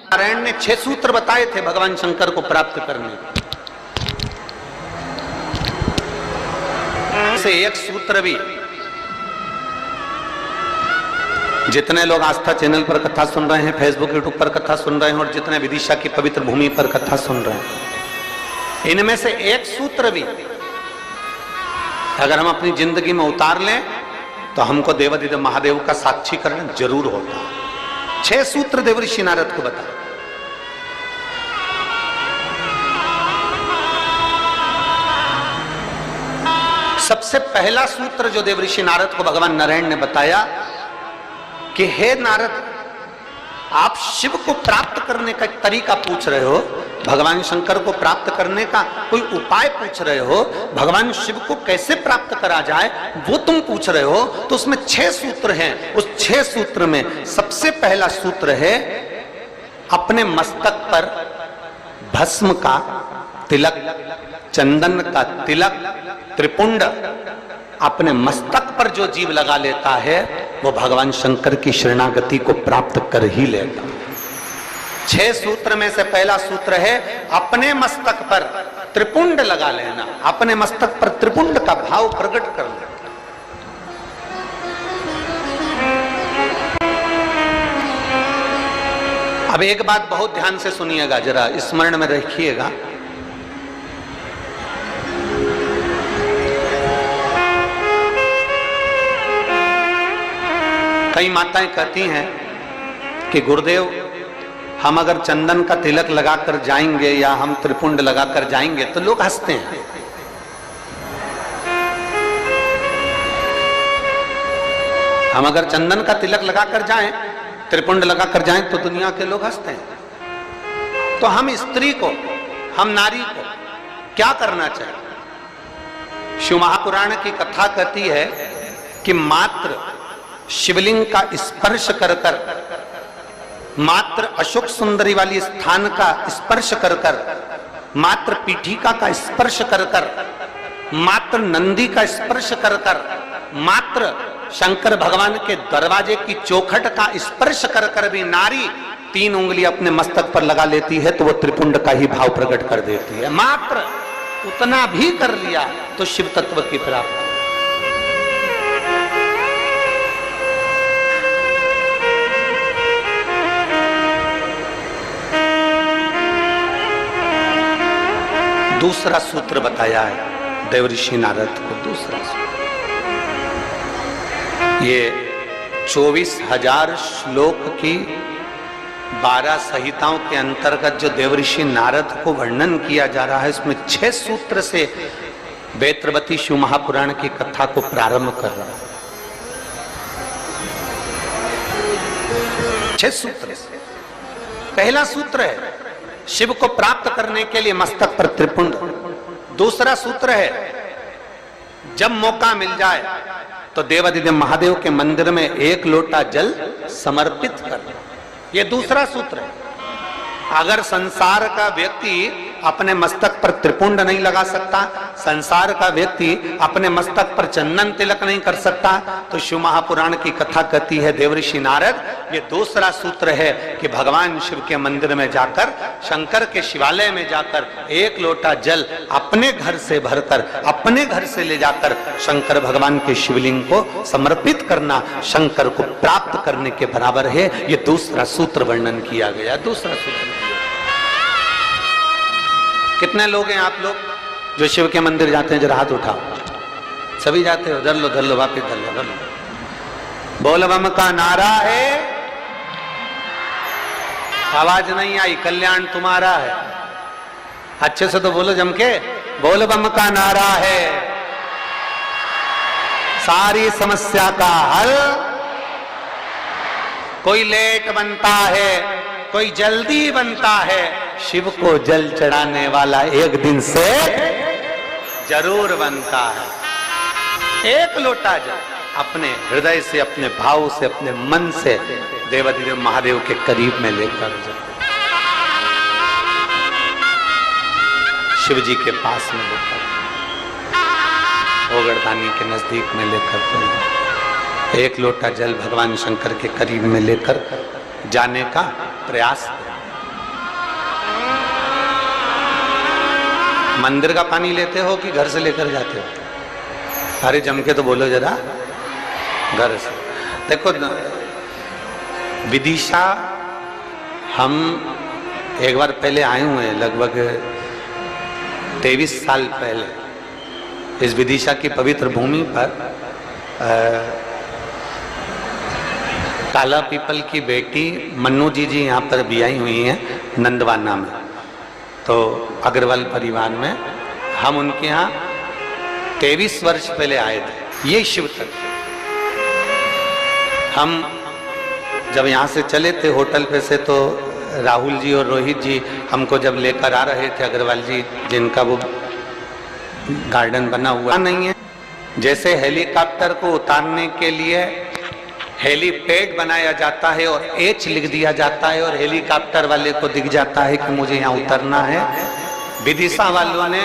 नारायण ने 6 सूत्र बताए थे भगवान शंकर को प्राप्त करने से एक सूत्र भी जितने लोग आस्था चैनल पर कथा सुन रहे हैं, फेसबुक यूट्यूब पर कथा सुन रहे हैं और जितने विदिशा की पवित्र भूमि पर कथा सुन रहे हैं, इनमें से एक सूत्र भी अगर हम अपनी जिंदगी में उतार लें तो हमको देवादिदेव महादेव का साक्षीकरण जरूर होता है। 6 सूत्र देवऋषि नारद को बताए। सबसे पहला सूत्र जो देवऋषि नारद को भगवान नारायण ने बताया कि हे नारद, आप शिव को प्राप्त करने का एक तरीका पूछ रहे हो, भगवान शंकर को प्राप्त करने का कोई उपाय पूछ रहे हो, भगवान शिव को कैसे प्राप्त करा जाए वो तुम पूछ रहे हो। तो उसमें 6 सूत्र हैं। उस 6 सूत्र में सबसे पहला सूत्र है अपने मस्तक पर भस्म का तिलक, चंदन का तिलक, त्रिपुंड अपने मस्तक पर जो जीव लगा लेता है वो भगवान शंकर की शरणागति को प्राप्त कर ही लेता है। 6 सूत्र में से पहला सूत्र है अपने मस्तक पर त्रिपुंड लगा लेना, अपने मस्तक पर त्रिपुंड का भाव प्रकट कर लेना। अब एक बात बहुत ध्यान से सुनिएगा, जरा स्मरण में रखिएगा। कई माताएं कहती हैं कि गुरुदेव, हम अगर चंदन का तिलक लगाकर जाएंगे या हम त्रिपुंड लगाकर जाएंगे तो लोग हंसते हैं। हम अगर चंदन का तिलक लगाकर जाएं, त्रिपुंड लगाकर जाएं तो दुनिया के लोग हंसते हैं। तो हम स्त्री को, हम नारी को क्या करना चाहिए? शिव महापुराण की कथा कहती है कि मात्र शिवलिंग का स्पर्श कर कर, मात्र अशोक सुंदरी वाली स्थान का स्पर्श कर कर, मात्र पीठिका का स्पर्श कर कर, मात्र नंदी का स्पर्श कर कर, मात्र शंकर भगवान के दरवाजे की चौखट का स्पर्श कर कर भी नारी 3 उंगली अपने मस्तक पर लगा लेती है तो वो त्रिपुंड का ही भाव प्रकट कर देती है। मात्र उतना भी कर लिया तो शिव तत्व की प्राप्ति। दूसरा सूत्र बताया है देवऋषि नारद को। दूसरा सूत्र, ये 24,000 श्लोक की 12 संहिताओं के अंतर्गत जो देवऋषि नारद को वर्णन किया जा रहा है, इसमें 6 सूत्र से वेत्रवती शिव महापुराण की कथा को प्रारंभ कर रहा है। 6 सूत्र से पहला सूत्र है शिव को प्राप्त करने के लिए मस्तक पर त्रिपुंड। दूसरा सूत्र है जब मौका मिल जाए तो देवादिदेव महादेव के मंदिर में 1 लोटा जल समर्पित करना। यह दूसरा सूत्र है। अगर संसार का व्यक्ति अपने मस्तक पर त्रिपुंड नहीं लगा सकता, संसार का व्यक्ति अपने मस्तक पर चंदन तिलक नहीं कर सकता, तो शिव महापुराण की कथा कहती है देवऋषि नारद, ये दूसरा सूत्र है कि भगवान शिव के मंदिर में जाकर, शंकर के शिवालय में जाकर 1 लोटा जल अपने घर से भरकर, अपने घर से ले जाकर शंकर भगवान के शिवलिंग को समर्पित करना शंकर को प्राप्त करने के बराबर है। ये दूसरा सूत्र वर्णन किया गया। दूसरा सूत्र। कितने लोग हैं आप लोग जो शिव के मंदिर जाते हैं? जरा हाथ उठाओ। सभी जाते हो? धर लो वापिस धर लो। बोल बम का नारा है, आवाज नहीं आई, कल्याण तुम्हारा है। अच्छे से तो बोलो जम के, बोल बम का नारा है, सारी समस्या का हल। कोई लेट बनता है, कोई जल्दी बनता है, शिव को जल चढ़ाने वाला एक दिन से जरूर बनता है। 1 लोटा जल अपने हृदय से, अपने भाव से, अपने मन से देवादिदेव महादेव के करीब में लेकर जाओ, शिव जी के पास में लेकर, ओगरदानी के नजदीक में लेकर चलो। 1 लोटा जल भगवान शंकर के करीब में लेकर जाने का प्रयास करें। मंदिर का पानी लेते हो कि घर से लेकर जाते हो? अरे जम के तो बोलो जरा। घर से। देखो विदिशा हम एक बार पहले आए हुए हैं, लगभग 23 साल पहले इस विदिशा की पवित्र भूमि पर काला पीपल की बेटी मन्नू जी यहाँ पर भी आई हुई हैं नंदवाना में, तो अग्रवाल परिवार में हम उनके यहाँ 23 वर्ष पहले आए थे। ये शिव तक हम जब यहाँ से चले थे होटल पे से, तो राहुल जी और रोहित जी हमको जब लेकर आ रहे थे, अग्रवाल जी जिनका वो गार्डन बना हुआ नहीं है, जैसे हेलीकॉप्टर को उतारने के लिए हेलीपैड बनाया जाता है और एच लिख दिया जाता है और हेलीकॉप्टर वाले को दिख जाता है कि मुझे यहाँ उतरना है, विदिशा वालों ने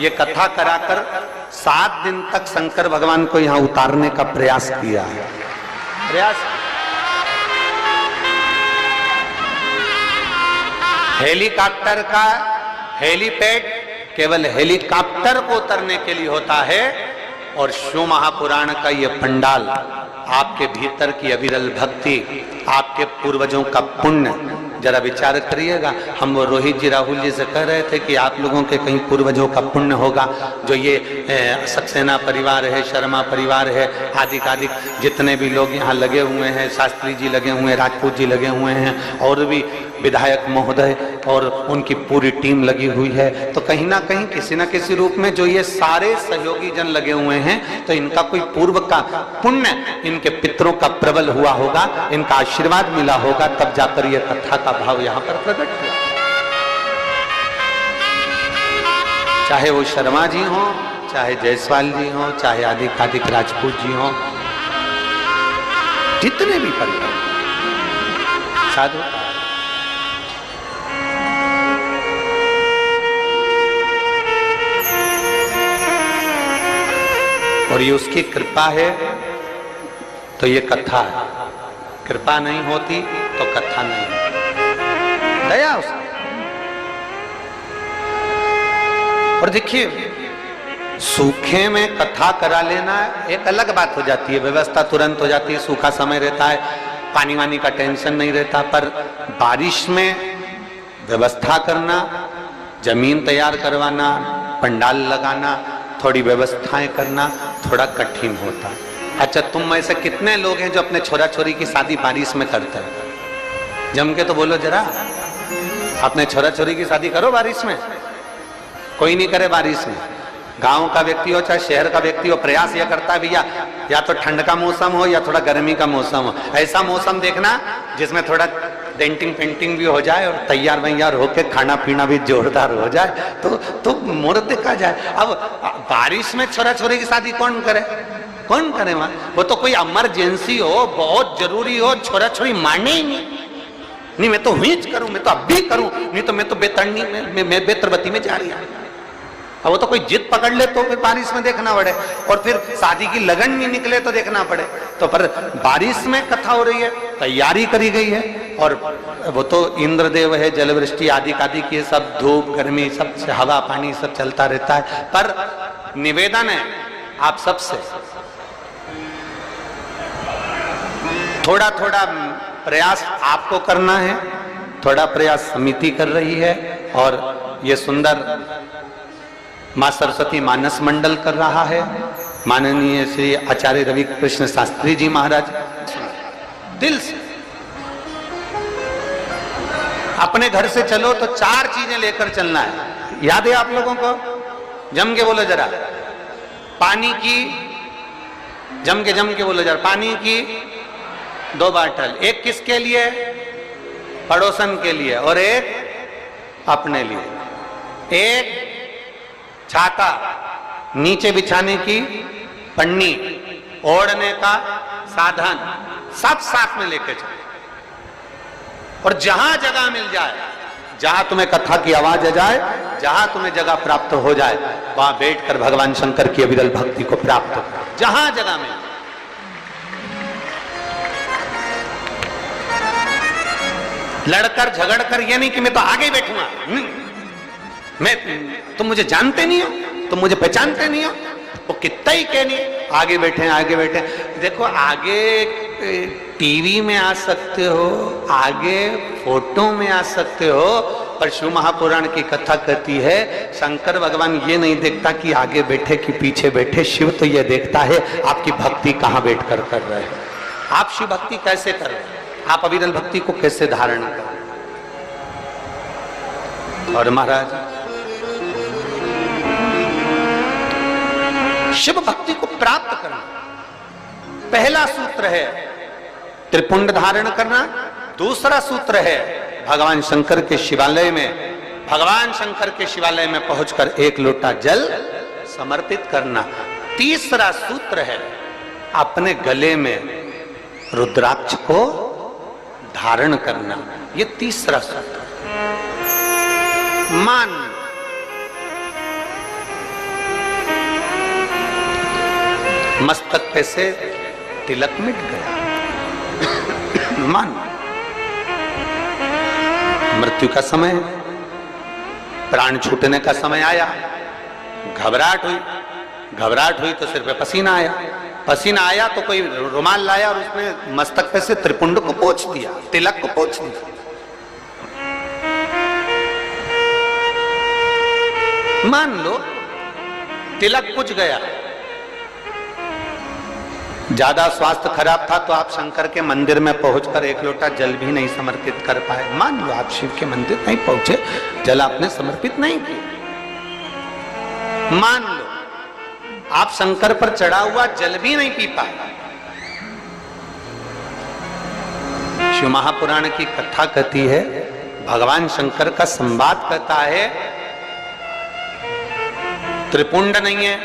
ये कथा कराकर 7 दिन तक शंकर भगवान को यहाँ उतारने का प्रयास किया है। प्रयास हेलीकॉप्टर का हेलीपैड केवल हेलीकॉप्टर को उतरने के लिए होता है, और शिव महापुराण का ये पंडाल आपके भीतर की अविरल भक्ति, आपके पूर्वजों का पुण्य, जरा विचार करिएगा। हम वो रोहित जी राहुल जी से कह रहे थे कि आप लोगों के कहीं पूर्वजों का पुण्य होगा, जो ये सक्सेना परिवार है, शर्मा परिवार है, आदि जितने भी लोग यहाँ लगे हुए हैं, शास्त्री जी लगे हुए हैं, राजपूत जी लगे हुए हैं, और भी विधायक महोदय और उनकी पूरी टीम लगी हुई है, तो कहीं ना कहीं किसी न किसी रूप में जो ये सारे सहयोगी जन लगे हुए हैं, तो इनका कोई पूर्व का पुण्य, इनके पितरों का प्रबल हुआ होगा, इनका आशीर्वाद मिला होगा, तब जाकर ये कथा का भाव यहाँ पर प्रकट हुआ। चाहे वो शर्मा जी हो, चाहे जायसवाल जी हो, चाहे आदिक राजपूत जी हो, जितने भी परिवार साधु, और ये उसकी कृपा है तो ये कथा है, कृपा नहीं होती तो कथा नहीं होती, दया उसकी। और देखिए सूखे में कथा करा लेना एक अलग बात हो जाती है, व्यवस्था तुरंत हो जाती है, सूखा समय रहता है, पानी वानी का टेंशन नहीं रहता, पर बारिश में व्यवस्था करना, जमीन तैयार करवाना, पंडाल लगाना, थोड़ी व्यवस्थाएं करना थोड़ा कठिन होता है। अच्छा, तुम में से कितने लोग हैं जो अपने छोरा छोरी की शादी बारिश में करते हैं? जम के तो बोलो जरा, अपने छोरा छोरी की शादी करो बारिश में। कोई नहीं करे बारिश में, गांव का व्यक्ति हो चाहे शहर का व्यक्ति हो, प्रयास यह करता है भैया या तो ठंड का मौसम हो या थोड़ा गर्मी का मौसम हो, ऐसा मौसम देखना जिसमें थोड़ा डेंटिंग पेंटिंग भी हो जाए और तैयार वैयार होके खाना पीना भी जोरदार हो जाए, तो मुहूर्त देखा जाए। अब बारिश में छोरा छोरी की शादी कौन करे? कौन करे वहां? वो तो कोई इमरजेंसी हो, बहुत जरूरी हो, छोरा छोरी माने ही नहीं, मैं तो हुई करूं, मैं तो अब भी करूं, नहीं तो मैं तो बेतरनी में बेतरबती में जा रही हूं। अब वो तो कोई जिद पकड़ ले तो फिर बारिश में देखना पड़े, और फिर शादी की लगन नहीं निकले तो देखना पड़े। तो पर बारिश में कथा हो रही है, तैयारी करी गई है, और वो तो इंद्रदेव है, जलवृष्टि आदि की सब, धूप गर्मी सब, हवा पानी सब चलता रहता है। पर निवेदन है आप सबसे, थोड़ा थोड़ा प्रयास आपको करना है, थोड़ा प्रयास समिति कर रही है, और ये सुंदर मां सरस्वती मानस मंडल कर रहा है, माननीय श्री आचार्य रवि कृष्ण शास्त्री जी महाराज। दिल से अपने घर से चलो तो 4 चीजें लेकर चलना है, याद है आप लोगों को? जम के बोलो जरा, पानी की, जम के बोलो जरा, पानी की 2 बाटल, एक किसके लिए? पड़ोसन के लिए, और एक अपने लिए, एक छाता, नीचे बिछाने की पन्नी, ओढ़ने का साधन, सब साथ में लेके चलो। और जहां जगह मिल जाए, जहां तुम्हें कथा की आवाज आ जाए, जहां तुम्हें जगह प्राप्त हो जाए, वहां बैठकर भगवान शंकर की अविरल भक्ति को प्राप्त हो, जहां जगह मिल। लड़कर झगड़कर ये नहीं कि मैं तो आगे बैठूंगा, तुम मुझे जानते नहीं हो, तुम मुझे पहचानते नहीं हो। वो कितना ही कहनी, आगे बैठे आगे बैठे। देखो, आगे टीवी में आ सकते हो, आगे फोटो में आ सकते हो, पर शिव महापुराण की कथा कहती है शंकर भगवान ये नहीं देखता कि आगे बैठे कि पीछे बैठे। शिव तो ये देखता है आपकी भक्ति कहां बैठकर कर रहे हैं, आप शिव भक्ति कैसे कर रहे हैं, आप अविरल भक्ति को कैसे धारण कर रहे हैं। और महाराज, शिव भक्ति को प्राप्त करना पहला सूत्र है त्रिपुंड धारण करना। दूसरा सूत्र है भगवान शंकर के शिवालय में पहुंचकर एक लोटा जल समर्पित करना। तीसरा सूत्र है अपने गले में रुद्राक्ष को धारण करना। ये तीसरा सूत्र। मान मस्तक पे से तिलक मिट गया, मान मृत्यु का समय, प्राण छूटने का समय आया, घबराहट हुई तो सिर पे पसीना आया तो कोई रुमाल लाया और उसने मस्तक पे से त्रिपुंड को पोंछ दिया, तिलक को पोंछ दिया। मान लो तिलक पुछ गया, ज्यादा स्वास्थ्य खराब था तो आप शंकर के मंदिर में पहुंचकर एक लोटा जल भी नहीं समर्पित कर पाए। मान लो आप शिव के मंदिर नहीं पहुंचे, जल आपने समर्पित नहीं किया। मान लो आप शंकर पर चढ़ा हुआ जल भी नहीं पी पाए। शिव महापुराण की कथा कहती है, भगवान शंकर का संवाद कहता है, त्रिपुंड नहीं है,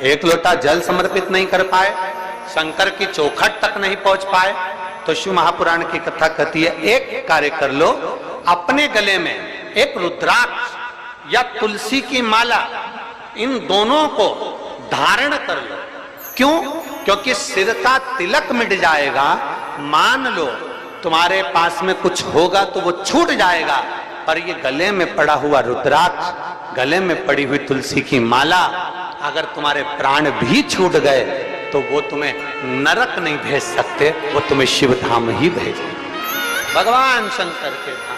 एक लोटा जल समर्पित नहीं कर पाए, शंकर की चौखट तक नहीं पहुंच पाए, तो शिव महापुराण की कथा कहती है एक कार्य कर लो, अपने गले में एक रुद्राक्ष या तुलसी की माला, इन दोनों को धारण कर लो। क्यों? क्योंकि सिर का तिलक मिट जाएगा। मान लो तुम्हारे पास में कुछ होगा तो वो छूट जाएगा, पर ये गले में पड़ा हुआ रुद्राक्ष, गले में पड़ी हुई तुलसी की माला, अगर तुम्हारे प्राण भी छूट गए तो वो तुम्हें नरक नहीं भेज सकते, वो तुम्हें शिव धाम ही भेजेंगे, भगवान शंकर के धाम।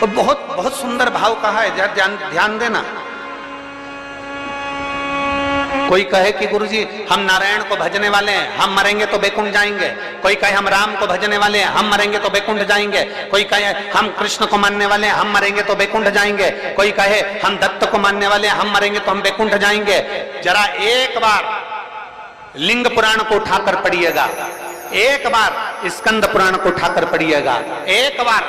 और बहुत बहुत सुंदर भाव कहा है, ध्यान देना। कोई कहे कि गुरुजी हम नारायण को भजने वाले हैं, हम मरेंगे तो बैकुंठ जाएंगे। कोई कहे हम राम को भजने वाले हैं, हम मरेंगे तो बैकुंठ जाएंगे। कोई कहे हम कृष्ण को मानने वाले हैं, हम मरेंगे तो बैकुंठ जाएंगे। कोई कहे हम दत्त को मानने वाले हैं, हम मरेंगे तो हम बैकुंठ जाएंगे। जरा एक बार लिंग पुराण को उठाकर पढ़िएगा, एक बार स्कंद पुराण को उठाकर पढ़िएगा, एक बार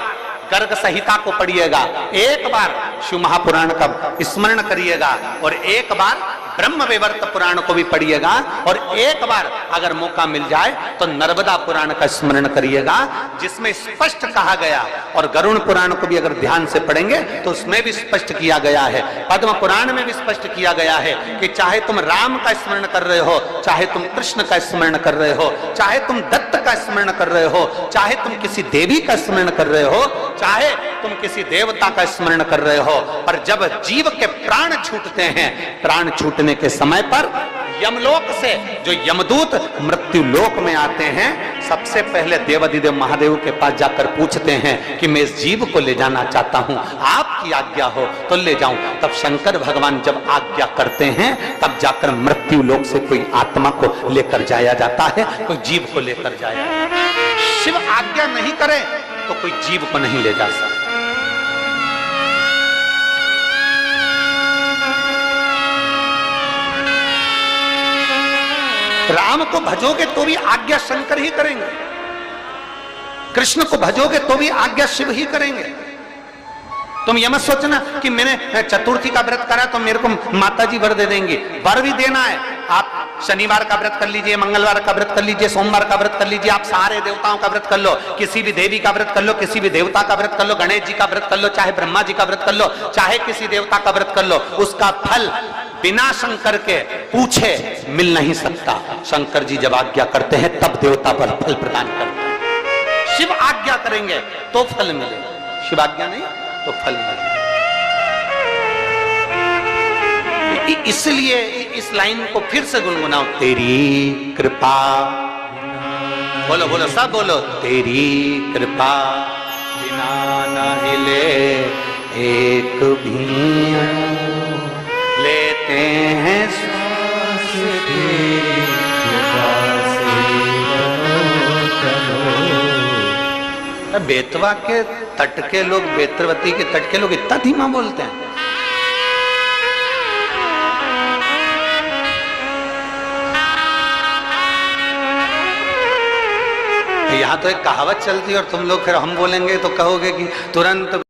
गर्ग संहिता को पढ़िएगा, एक बार शिव महापुराण का स्मरण करिएगा, और एक बार ब्रह्म वैवर्त पुराण को भी पढ़िएगा, और एक बार अगर मौका मिल जाए तो नर्मदा पुराण का स्मरण करिएगा, जिसमें स्पष्ट कहा गया, और गरुड़ पुराण को भी अगर ध्यान से पढ़ेंगे तो उसमें भी स्पष्ट किया गया है, पद्म पुराण में भी स्पष्ट किया गया है कि चाहे तुम राम का स्मरण कर रहे हो, चाहे तुम कृष्ण का स्मरण कर रहे हो, चाहे तुम दत्त का स्मरण कर रहे हो, चाहे तुम किसी देवी का स्मरण कर रहे हो, चाहे तुम किसी देवता का स्मरण कर रहे हो, पर जब जीव के प्राण छूटते हैं, प्राण छूटने के समय पर यमलोक से जो यमदूत मृत्यु लोक में आते हैं, सबसे पहले देवाधिदेव महादेव के पास जाकर पूछते हैं कि मैं इस जीव को ले जाना चाहता हूं, आपकी आज्ञा हो तो ले जाऊं। तब शंकर भगवान जब आज्ञा करते हैं, तब जाकर मृत्यु लोक से कोई आत्मा को लेकर जाया जाता है, कोई जीव को लेकर जाया। शिव आज्ञा नहीं करे तो कोई जीव को नहीं ले जा सकता। राम को भजोगे तो भी आज्ञा शंकर ही करेंगे, कृष्ण को भजोगे तो भी आज्ञा शिव ही करेंगे। तुम ये मत सोचना कि मैंने चतुर्थी का व्रत करा तो मेरे को माता जी वर दे देंगी। वर भी देना है, आप शनिवार का व्रत कर लीजिए, मंगलवार का व्रत कर लीजिए, सोमवार का व्रत कर लीजिए, आप सारे देवताओं का व्रत कर लो, किसी भी देवी का व्रत कर लो, किसी भी देवता का व्रत कर लो, गणेश जी का व्रत कर लो, चाहे ब्रह्मा जी का व्रत कर लो, चाहे किसी देवता का व्रत कर लो, उसका फल बिना शंकर के पूछे मिल नहीं सकता। शंकर जी जब आज्ञा करते हैं तब देवता पर फल प्रदान करते हैं। शिव आज्ञा करेंगे तो फल मिले, शिव आज्ञा नहीं तो फल मिले। इसलिए इस लाइन को फिर से गुनगुनाओ, तेरी कृपा, बोलो बोलो सब बोलो, तेरी कृपा बिना न हिले एक भी लेते हैं श्वास तेरी कृपा से। बेतवा के तट के लोग, बेतरवती के तट के लोग इतना धीमा बोलते हैं। यहाँ तो एक कहावत चलती है और तुम लोग फिर हम बोलेंगे तो कहोगे कि तुरंत